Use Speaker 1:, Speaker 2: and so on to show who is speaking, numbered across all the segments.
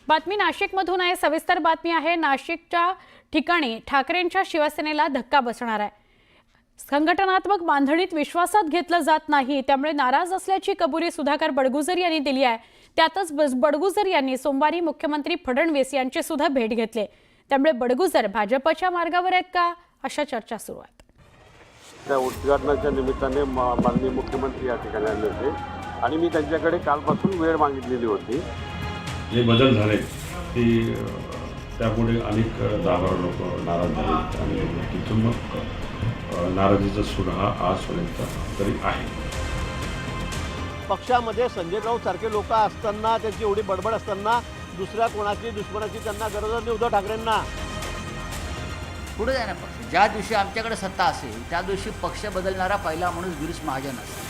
Speaker 1: बातमी नाशिकमधून आहे। सविस्तर बातमी आहे। नाशिकच्या ठिकाणी ठाकरेंच्या शिवसेनेला धक्का बसणार आहे। संघटनात्मक बांधणीत विश्वासात घेतलं जात नाही, त्यामुळे नाराज असल्याची कबुली सुधाकर बडगुजर यांनी दिली आहे। त्यातच बडगुजर यांनी सोमवारी मुख्यमंत्री फडणवीस यांची सुद्धा भेट घेतली। त्यामुळे बडगुजर भाजपच्या मार्गावर आहेत का, अशा चर्चा सुरू आहेत।
Speaker 2: त्या उद्घाटनाच्या निमित्ताने माननीय मुख्यमंत्री या ठिकाणी आले होते आणि मी त्यांच्याकडे कालपासून वेळ मागितलेली होती।
Speaker 3: जे बदल झाले ते त्यामुळे अनेक 10-12 लोक नाराज झाले आणि तिथून मग नाराजीचा सूर हा आजपर्यंत तरी आहे।
Speaker 4: पक्षामध्ये संजय राऊत सारखे लोक असताना, त्यांची एवढी बडबड असताना दुसऱ्या कोणाची दुश्मनाची त्यांना गरज नाही उद्धव ठाकरेंना।
Speaker 5: पुढे जाणार पक्ष ज्या दिवशी आमच्याकडे सत्ता असेल त्या दिवशी पक्ष बदलणारा पहिला माणूस गिरीश महाजन असेल।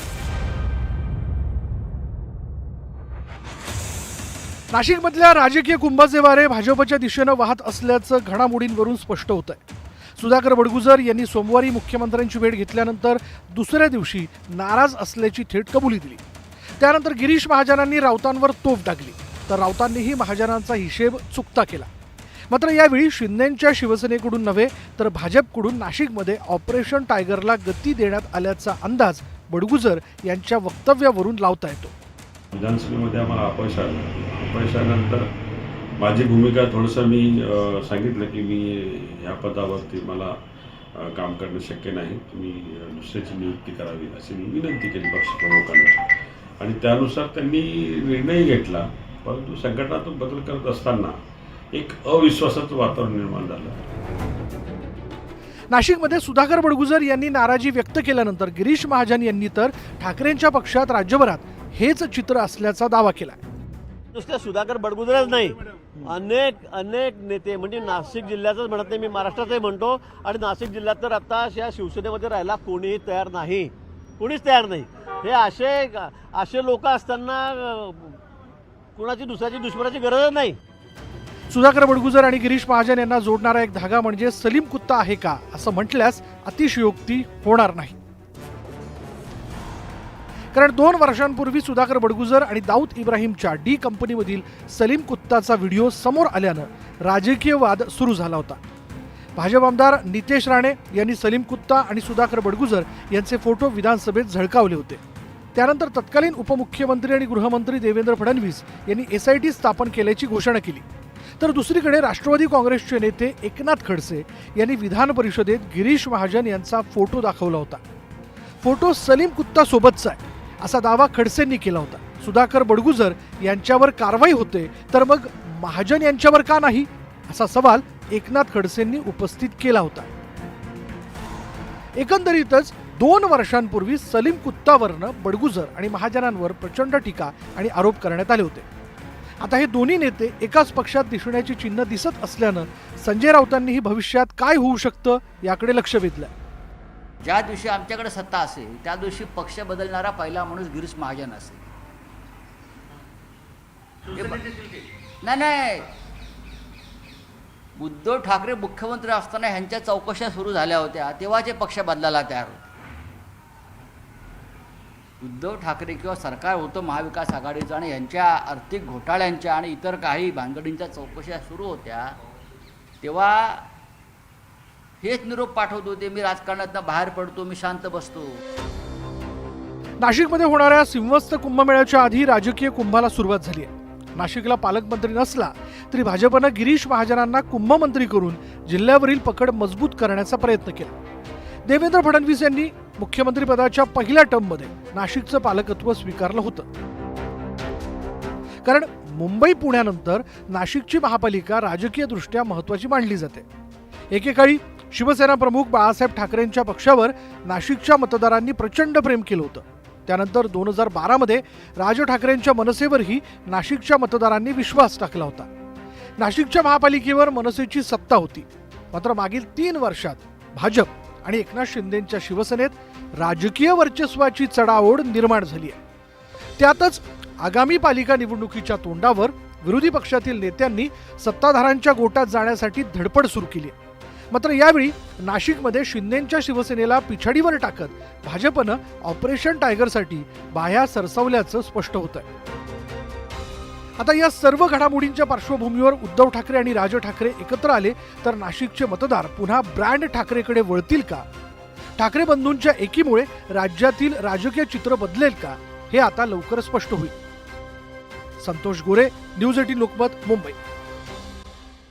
Speaker 6: नाशिकमधल्या राजकीय कुंभाचे वारे भाजपच्या दिशेनं वाहत असल्याचं घडामोडींवरून स्पष्ट होत आहे। सुधाकर बडगुजर यांनी सोमवारी मुख्यमंत्र्यांची भेट घेतल्यानंतर दुसऱ्या दिवशी नाराज असल्याची थेट कबुली दिली। त्यानंतर गिरीश महाजनांनी राऊतांवर तोफ टाकली, तर राऊतांनीही महाजनांचा हिशेब चुकता केला। मात्र यावेळी शिंदेंच्या शिवसेनेकडून नव्हे तर भाजपकडून नाशिकमध्ये ऑपरेशन टायगरला गती देण्यात आल्याचा अंदाज बडगुजर यांच्या वक्तव्यावरून लावता येतो।
Speaker 3: विधानसभेमध्ये आम्हाला अपयश आलं। अपयशानंतर माझी भूमिका थोडंसं मी सांगितलं की मी ह्या पदावरती मला काम करणं शक्य नाही, तुम्ही दुसऱ्याची नियुक्ती करावी अशी मी विनंती केली पक्षप्रमुखांना आणि त्यानुसार त्यांनी निर्णय घेतला। परंतु संघटनात्मक बदल करत असताना एक अविश्वासाचं वातावरण निर्माण झालं।
Speaker 6: नाशिकमध्ये सुधाकर बडगुजर यांनी नाराजी व्यक्त केल्यानंतर गिरीश महाजन यांनी तर ठाकरेंच्या पक्षात राज्यभरात हेच चित्र असल्याचा दावा केला।
Speaker 4: नुसते सुधाकर बडगुजरच नाही, अनेक नेते, म्हणजे नाशिक जिल्ह्याचंच म्हणत नाही, मी महाराष्ट्राचंही म्हणतो। आणि नाशिक जिल्ह्यात तर आता या शिवसेनेमध्ये राहायला कोणीही तयार नाही, कोणीच तयार नाही। हे असे लोक असताना कुणाची दुसऱ्याची दुश्मनाची गरज नाही।
Speaker 6: सुधाकर बडगुजर आणि गिरीश महाजन यांना जोडणारा एक धागा म्हणजे सलीम कुत्ता आहे का, असं म्हटल्यास अतिशयोक्ती होणार नाही। कारण 2 वर्षांपूर्वी सुधाकर बडगुजर आणि दाऊद इब्राहिमच्या डी कंपनीमधील सलीम कुत्ताचा व्हिडिओ समोर आल्यानं राजकीय वाद सुरू झाला होता। भाजप आमदार नितेश राणे यांनी सलीम कुत्ता आणि सुधाकर बडगुजर यांचे फोटो विधानसभेत झळकावले होते। त्यानंतर तत्कालीन उपमुख्यमंत्री आणि गृहमंत्री देवेंद्र फडणवीस यांनी SIT स्थापन केल्याची घोषणा केली। तर दुसरीकडे राष्ट्रवादी काँग्रेसचे नेते एकनाथ खडसे यांनी विधान परिषदेत गिरीश महाजन यांचा फोटो दाखवला होता। फोटो सलीम कुत्ता सोबतचा आहे असा दावा खडसेंनी केला होता। सुधाकर बडगुजर यांच्यावर कारवाई होते तर मग महाजन यांच्यावर का नाही, असा सवाल एकनाथ खडसेंनी उपस्थित केला होता। एकंदरीतच 2 वर्षांपूर्वी सलीम कुत्तावरनं बडगुजर आणि महाजनांवर प्रचंड टीका आणि आरोप करण्यात आले होते। आता हे दोन्ही नेते एकाच पक्षात दिसण्याची चिन्ह दिसत असल्यानं संजय राऊतांनीही भविष्यात काय होऊ शकतं याकडे लक्ष वेधलं।
Speaker 5: ज्या दिवशी आमच्याकडे सत्ता असेल त्या दिवशी पक्ष बदलणारा पहिला माणूस गिरीश महाजन असेल। नाही, उद्धव ठाकरे मुख्यमंत्री असताना ह्यांच्या चौकशा सुरू झाल्या होत्या, तेव्हाचे पक्ष बदलायला तयार होते। उद्धव ठाकरे किंवा सरकार होतं महाविकास आघाडीचं आणि यांच्या आर्थिक घोटाळ्यांच्या आणि इतर काही भानगडींच्या चौकशा सुरू होत्या, तेव्हा हेच निरोप पाठवत होते, मी राजकारणातून बाहेर पडतो, मी शांत बसतो।
Speaker 6: नाशिकमध्ये होणाऱ्या सिंहस्थ कुंभमेळ्याच्या आधी राजकीय कुंभाला सुरुवात झाली आहे। नाशिकला पालकमंत्री नसला तरी भाजपनं गिरीश महाजनांना कुंभमंत्री करून जिल्ह्यावरील पकड मजबूत करण्याचा प्रयत्न केला। देवेंद्र फडणवीस यांनी मुख्यमंत्रीपदाच्या पहिल्या टर्ममध्ये नाशिकचं पालकत्व स्वीकारलं होतं। कारण मुंबई पुण्यानंतर नाशिकची महापालिका राजकीयदृष्ट्या महत्त्वाची मानली जाते। एकेकाळी शिवसेना प्रमुख बाळासाहेब ठाकरेंच्या पक्षावर नाशिकच्या मतदारांनी प्रचंड प्रेम केलं होतं। त्यानंतर 2012 मध्ये राज ठाकरेंच्या मनसेवरही नाशिकच्या मतदारांनी विश्वास टाकला होता। नाशिकच्या महापालिकेवर मनसेची सत्ता होती। मात्र मागील 3 वर्षात भाजप आणि एकनाथ शिंदेंच्या शिवसेनेत राजकीय वर्चस्वाची चढाओढ निर्माण झाली आहे। त्यातच आगामी पालिका निवडणुकीच्या तोंडावर विरोधी पक्षातील नेत्यांनी सत्ताधाऱ्यांच्या गोटात जाण्यासाठी धडपड सुरू केली आहे। मात्र यावेळी नाशिकमध्ये शिंदेंच्या शिवसेनेला पिछाडीवर टाकत भाजपनं ऑपरेशन टायगरसाठी बाह्या सरसावल्याचं स्पष्ट होत आहे। आता या सर्व घडामोडींच्या पार्श्वभूमीवर उद्धव ठाकरे आणि राज ठाकरे एकत्र आले तर नाशिकचे मतदार पुन्हा ब्रँड ठाकरेकडे वळतील का? ठाकरे बंधूंच्या एकीमुळे राज्यातील राजकीय चित्र बदलेल का? हे आता लवकर स्पष्ट होईल. संतोष गोरे, न्यूज 18 लोकमत, मुंबई.